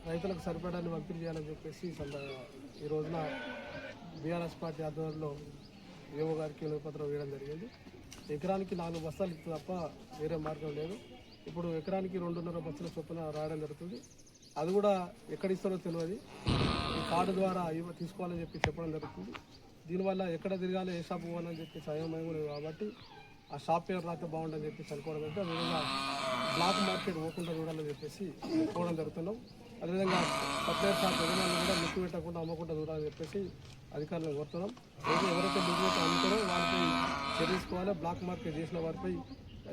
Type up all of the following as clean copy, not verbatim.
రైతులకు సరిపడాన్ని పంపిణీ చేయాలని చెప్పేసి ఈ రోజున బీఆర్ఎస్ పార్టీ ఆధ్వర్యంలో ఏవో గారికి వినతిపత్రం వేయడం జరిగింది. ఎకరానికి 4 బస్తాలు తప్ప వేరే మార్గం లేదు. ఇప్పుడు ఎకరానికి 2.5 బస్తాల చొప్పున రావడం జరుగుతుంది. అది కూడా ఎక్కడ ఇస్తారో తెలియదు. ఈ కార్డు ద్వారా తీసుకోవాలని చెప్పడం జరుగుతుంది. దీనివల్ల ఎక్కడ తిరగాలి, ఏ షాప్ పోవాలని చెప్పి అయోమయం లేదు. కాబట్టి ఆ షాప్ పేరు రాస్తే బాగుంటుందని చెప్పేసి అనుకోవడం అంటే అదేవిధంగా బ్లాక్ మార్కెట్ పోకుండా చూడాలని చెప్పేసి పోవడం జరుగుతున్నాం. అదేవిధంగా సప్లైర్ షాప్ యజమానులు కూడా ముక్కు పెట్టకుండా అమ్మకుండా చూడాలని చెప్పేసి అధికారులను కోరుతున్నాం. ఎవరైతే బిజినెస్ అమ్ముతారో వారిపై చర్య తీసుకోవాలి, బ్లాక్ మార్కెట్ చేసిన వారిపై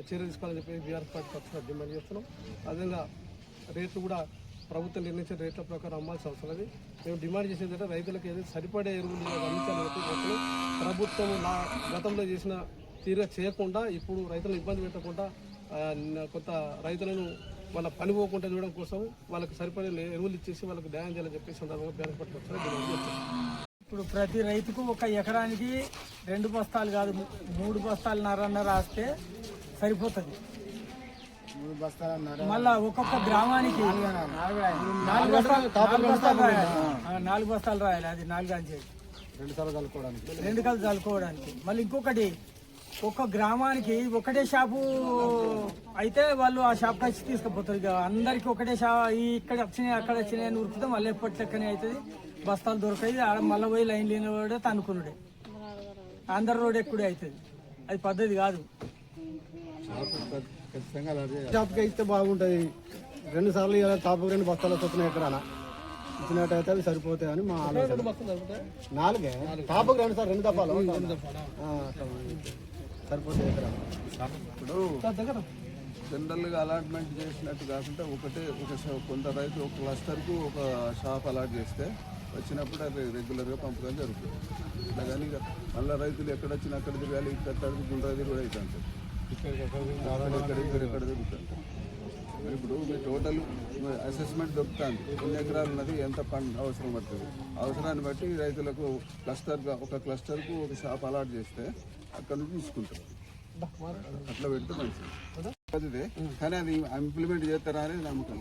చర్య తీసుకోవాలని చెప్పి బీఆర్ఎస్ పార్టీ పక్షాన డిమాండ్ చేస్తున్నాం. అదేవిధంగా రేట్లు కూడా ప్రభుత్వం నిర్ణయించిన రేట్ల ప్రకారం అమ్మాల్సిన అవసరం లేదు. మేము డిమాండ్ చేసేది అంటే రైతులకు ఏదైతే సరిపడే ఎరువులు అందించాలని చెప్పి ప్రభుత్వం గతంలో చేసిన తీరుగా చేయకుండా ఇప్పుడు రైతులను ఇబ్బంది పెట్టకుండా కొంత రైతులను వాళ్ళ పని పోకుండా చూడడం కోసం వాళ్ళకి సరిపడే ఎరువులు ఇచ్చేసి వాళ్ళకి న్యాయం చేయాలని చెప్పేసి సందర్భంగా బీఆర్ఎస్ పార్టీ పక్షాన డిమాండ్ చేస్తున్నాం. ఇప్పుడు ప్రతి రైతుకు ఒక ఎకరానికి 2 బస్తాలు కాదు 3 బస్తాలు రాస్తే సరిపోతుంది. మళ్ళా ఒక్కొక్క గ్రామానికి 4 బస్తాలు రాయాలి. అది 4 అని 2 కలిసి చల్లుకోవడానికి. మళ్ళీ ఇంకొకటి ఒక్క గ్రామానికి ఒకటే షాపు అయితే వాళ్ళు ఆ షాప్ వచ్చి తీసుకుపోతారు. ఇక అందరికి ఒకటే ఇక్కడ వచ్చినాయి అక్కడ వచ్చినాయి అని ఉరుకుతాం. మళ్ళీ ఎప్పటి లెక్కనే అవుతుంది. బస్తాలు దొరకాయి ఆడ మళ్ళీ పోయి లైన్ లేని వాడే తనుకున్నాడే అందరు రోడ్ ఎక్కుడే అవుతుంది. అది పద్ధతి కాదు. షాప్కి అయితే బాగుంటుంది. 2 సార్లు తాపు 2 బస్తాలు చొప్పున ఎకరాల ఇచ్చినట్టయితే అవి సరిపోతాయి అని మా ఆలోచన. 4 తాపుకు 2 సార్లు 2 దఫాలు సరిపోతాయి ఎకరాలు. ఇప్పుడు జనరల్గా అలాట్మెంట్ చేసినట్టు కాకుండా కొంత రైతు ఒక క్లస్టర్కు ఒక షాప్ అలాట్ చేస్తే వచ్చినప్పుడు అది రెగ్యులర్గా పంపడం జరుగుతుంది. అట్లా కానీ ఇక మళ్ళీ రైతులు ఎక్కడ వచ్చినా అక్కడ తిరగాలి, ఇక్కడ గుండ్రాది కూడా అవుతుంది. ఎక్కడ తిరుగుతుంది. ఇప్పుడు మీ టోటల్ అసెస్మెంట్ దొరుకుతుంది. ఎన్ని ఎకరాలు ఉన్నది, ఎంత ఫండ్ అవసరం పడుతుంది. అవసరాన్ని బట్టి రైతులకు ఒక క్లస్టర్కు ఒక షాప్ అలాట్ చేస్తే అక్కడ నుంచి తీసుకుంటారు. అట్లా పెడితే మంచిది. కానీ అది ఇంప్లిమెంట్ చేస్తారా అనేది నమ్మకం.